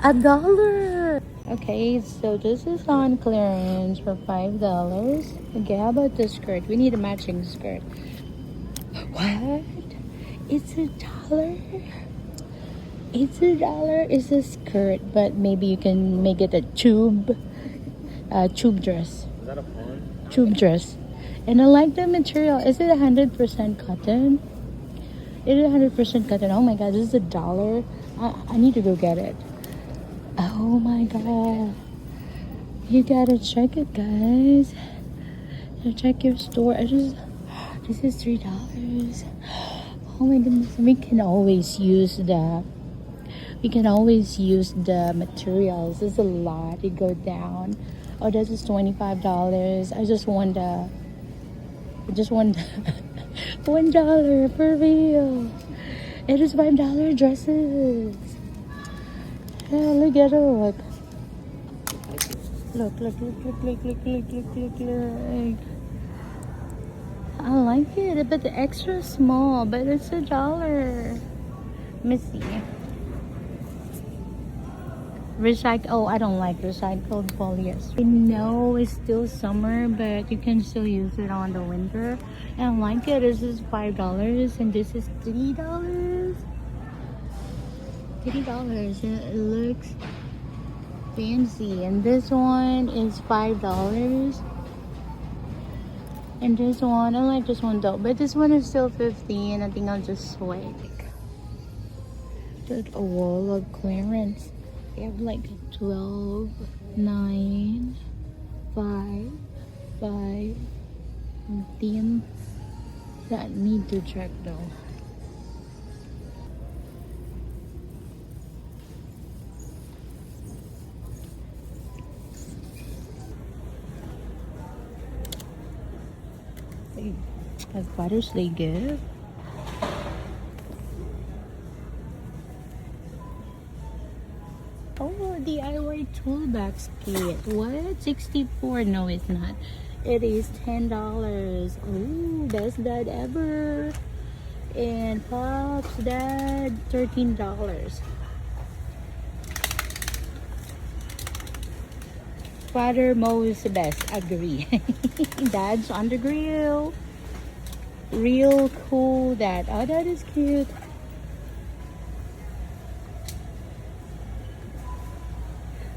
$1. Okay, so this is on clearance for $5. Okay, how about the skirt? We need a matching skirt. What? It's $1? It's $1. It's a skirt, but maybe you can make it a tube dress. Is that a pawn? Tube dress. And I like the material. Is it 100% cotton? It is 100% cotton. Oh my god, this is $1. I need to go get it. Oh my god. You gotta check it, guys. Check your store. This is $3. Oh my goodness. We can always use the materials. There's a lot. You go down. Oh, this is $25. I just want $1 for real. It is $5 dresses. Yeah, look at it. Look. I like it, but the extra small, but it's $1. Let me see. Recycle. Oh, I don't like recycled polyester. I know it's still summer, but you can still use it on the winter. And I like it. This is $5 and this is $3. $3. It looks fancy. And this one is $5. And this one, I like this one though, but this one is still $15. I think I'll just wait. There's a wall of clearance. They have like 12, 9, 5, 5, 10. That need to check though. As Father's Day gift. Oh, DIY toolbox kit. What? 64? No, it's not. It is $10. Oh, best dad ever. And Pop's dad, $13. Father Mo's the best. Agree. Dad's on the grill. Real cool dad. Oh, that is cute.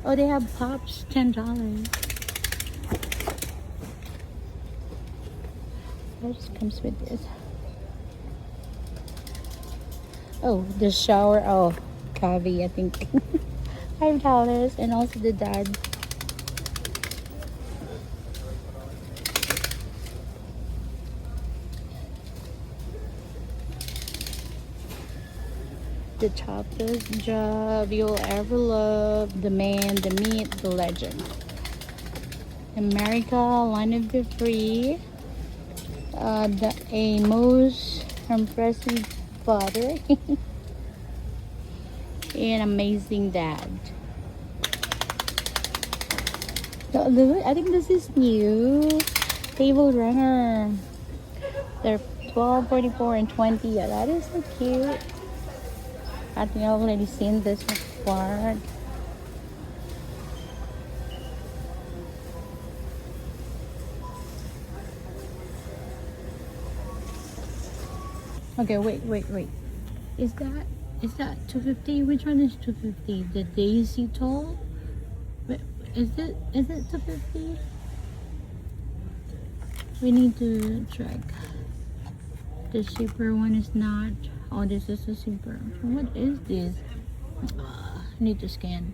Oh, they have Pops, $10. What comes with this? Oh, the shower. Oh, Kavi, I think. $5. And also the dad. The toughest job you'll ever love. The man, the myth, the legend. America, line of the free. A most impressive father. An amazing dad. I think this is new. Table runner. They're $12, $44, and $20. Yeah, that is so cute. I think I've already seen this before. Okay, wait. Is that $250? Which one is $250? The Daisy Toll? Is it $250? We need to check. The cheaper one is not. Oh, this is a super. What is this? I need to scan.